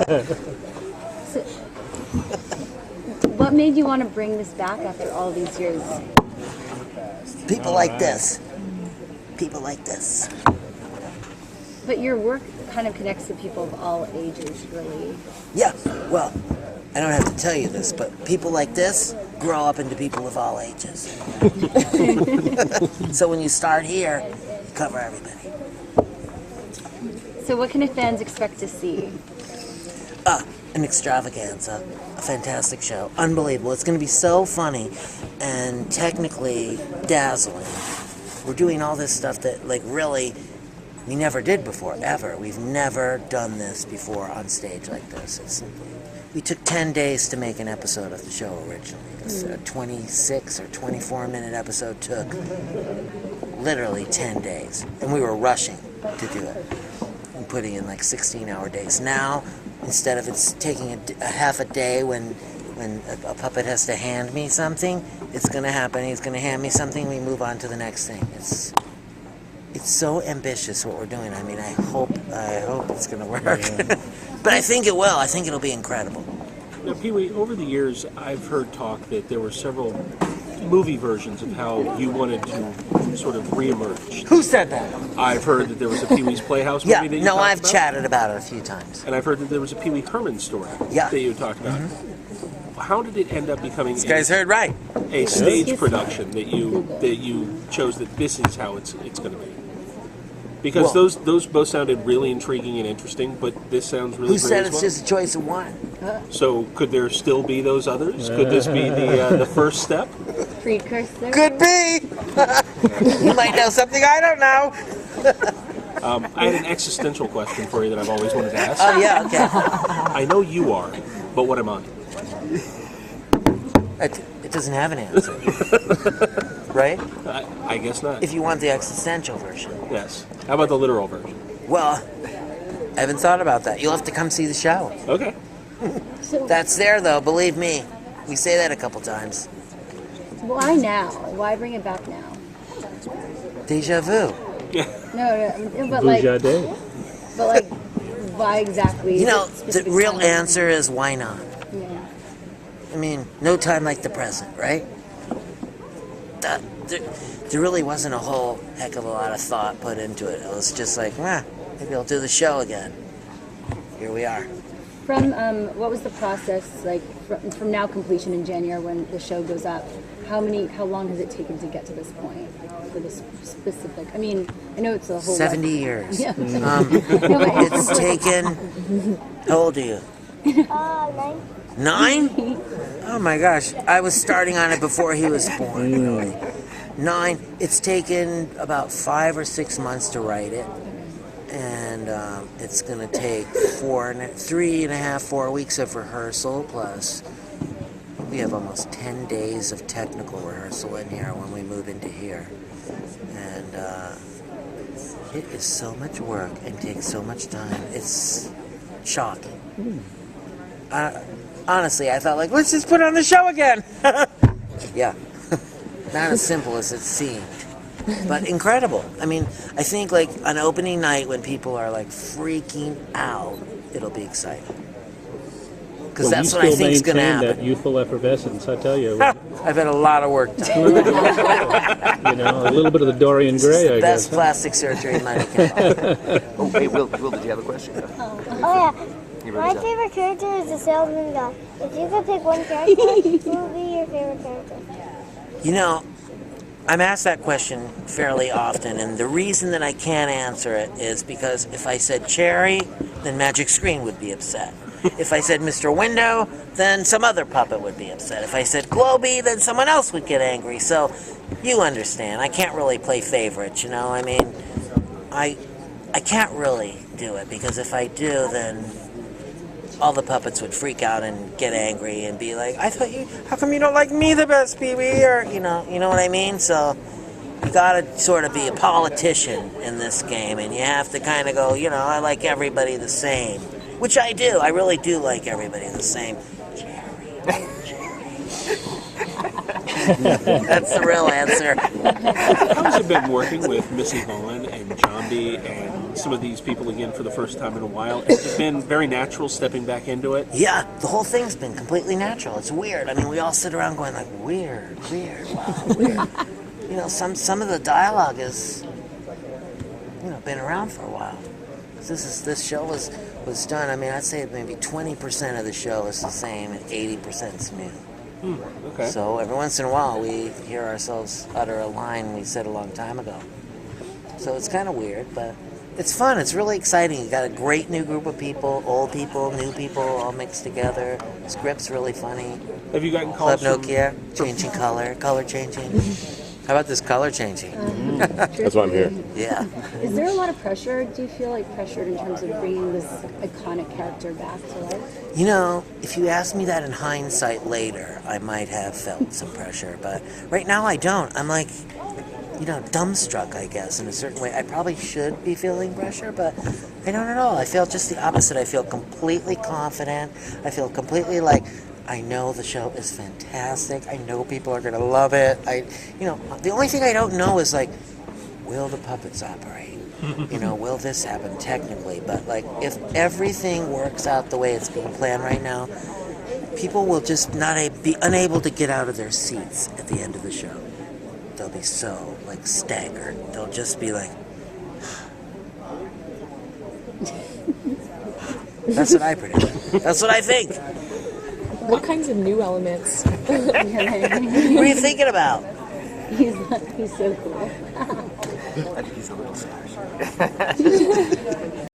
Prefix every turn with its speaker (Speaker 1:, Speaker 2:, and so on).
Speaker 1: So, what made you want to bring this back after all these years?
Speaker 2: People like this. People like this.
Speaker 1: But your work kind of connects to people of all ages, really.
Speaker 2: Yeah, well, I don't have to tell you this, but people like this grow up into people of all ages. So when you start here, you cover everybody.
Speaker 1: So what can fans expect to see?
Speaker 2: An extravaganza, a fantastic show, unbelievable. It's going to be so funny and technically dazzling. We're doing all this stuff that, like, really, we never did before, ever. We've never done this before on stage like this. We took 10 days to make an episode of the show originally. A 26 or 24-minute episode took literally 10 days. And we were rushing to do it and putting in like 16-hour days. Now, instead of it's taking a half a day when a puppet has to hand me something, it's going to happen. He's going to hand me something, we move on to the next thing. It's so ambitious what we're doing. I mean, I hope it's going to work. Yeah. But I think it will. I think it'll be incredible.
Speaker 3: Now, Pee-wee, over the years, I've heard talk that there were several movie versions of how you wanted to sort of reemerge.
Speaker 2: Who said that?
Speaker 3: I've heard that there was a Pee-wee's Playhouse movie that you talked
Speaker 2: I've
Speaker 3: about.
Speaker 2: chatted about it a few times.
Speaker 3: And I've heard that there was a Pee-wee Herman story that you talked about. Mm-hmm. How did it end up becoming
Speaker 2: this guy's heard right.
Speaker 3: A stage production that you chose that this is how it's going to be? Because those both sounded really intriguing and interesting, but this sounds really great.
Speaker 2: Who said
Speaker 3: as
Speaker 2: it's
Speaker 3: well?
Speaker 2: just a choice of one?
Speaker 3: So could there still be those others? Could this be the first step?
Speaker 1: Precursor?
Speaker 2: Could be. You might know something I don't know.
Speaker 3: I had an existential question for you that I've always wanted to ask.
Speaker 2: Oh, yeah, okay.
Speaker 3: I know you are, but what am I?
Speaker 2: It doesn't have an answer. Right?
Speaker 3: I guess not.
Speaker 2: If you want the existential version.
Speaker 3: Yes. How about the literal version?
Speaker 2: Well, I haven't thought about that. You'll have to come see the show.
Speaker 3: Okay.
Speaker 2: That's there, though, believe me. We say that a couple times.
Speaker 1: Why now? Why bring it back now?
Speaker 2: Deja vu.
Speaker 1: No, but like, why exactly?
Speaker 2: You know, the real answer is why not?
Speaker 1: Yeah.
Speaker 2: I mean, no time like the present, right? There really wasn't a whole heck of a lot of thought put into it. It was just like, maybe I'll do the show again. Here we are.
Speaker 1: From what was the process like from now completion in January when the show goes up? How long has it taken to get to this point for this specific? I mean, I know it's a whole
Speaker 2: 70 years.
Speaker 1: Yeah.
Speaker 2: It's taken. How old are you?
Speaker 4: 9.
Speaker 2: 9? Oh my gosh! I was starting on it before he was born. Really. 9. It's taken about 5 or 6 months to write it. And it's going to take 4 weeks of rehearsal, plus we have almost 10 days of technical rehearsal in here when we move into here. And it is so much work and takes so much time. It's shocking. Honestly, I thought, like, let's just put on the show again. Yeah. Not as simple as it seemed. But incredible. I mean, I think like on opening night when people are like freaking out, it'll be exciting. Because that's what I think is going to happen.
Speaker 5: That youthful effervescence, I tell you.
Speaker 2: I've had a lot of work done.
Speaker 5: A little bit of the Dorian Gray, I guess.
Speaker 2: Best plastic surgery money can buy.
Speaker 6: Oh, hey, Will, did you have a question?
Speaker 4: Oh, yeah. My favorite character is the salesman guy. If you could pick one character, who would be your favorite character?
Speaker 2: You know, I'm asked that question fairly often, and the reason that I can't answer it is because if I said Cherry, then Magic Screen would be upset. If I said Mr. Window, then some other puppet would be upset. If I said Globy, then someone else would get angry. So, you understand, I can't really play favorites, you know? I mean, I can't really do it, because if I do, then all the puppets would freak out and get angry and be like, how come you don't like me the best, Pee-wee? Or, you know what I mean? So you gotta sort of be a politician in this game, and you have to kind of go, I like everybody the same. Which I do. I really do like everybody the same. That's the real answer.
Speaker 3: How has it been working with Missy Vaughn and John Andy and some of these people again for the first time in a while? Has it been very natural stepping back into it?
Speaker 2: Yeah, the whole thing's been completely natural. It's weird. I mean, we all sit around going like, weird, wow, weird. You know, some of the dialogue is, you know, been around for a while. This show was done. I mean, I'd say maybe 20% of the show is the same and 80% is new.
Speaker 3: Okay.
Speaker 2: So every once in a while, we hear ourselves utter a line we said a long time ago. So it's kind of weird, but it's fun. It's really exciting. You got a great new group of people, old people, new people, all mixed together. Script's really funny.
Speaker 3: Have you gotten
Speaker 2: Club
Speaker 3: calls
Speaker 2: Nokia, changing color changing. How about this color changing?
Speaker 7: That's why I'm here.
Speaker 2: Yeah.
Speaker 1: Is there a lot of pressure? Do you feel like pressured in terms of bringing this iconic character back to life?
Speaker 2: You know, if you ask me that in hindsight later, I might have felt some pressure, but right now I don't. I'm like, you know, dumbstruck, I guess, in a certain way. I probably should be feeling pressure, but I don't at all. I feel just the opposite. I feel completely confident. I feel completely like, I know the show is fantastic. I know people are going to love it. You know, the only thing I don't know is like, will the puppets operate? You know, will this happen technically? But like, if everything works out the way it's being planned right now, people will just be unable to get out of their seats at the end of the show. They'll be so like staggered. They'll just be like. That's what I predict. That's what I think.
Speaker 8: What kinds of new elements?
Speaker 2: What are you thinking about?
Speaker 1: He's so cool.
Speaker 6: I think he's a little sad.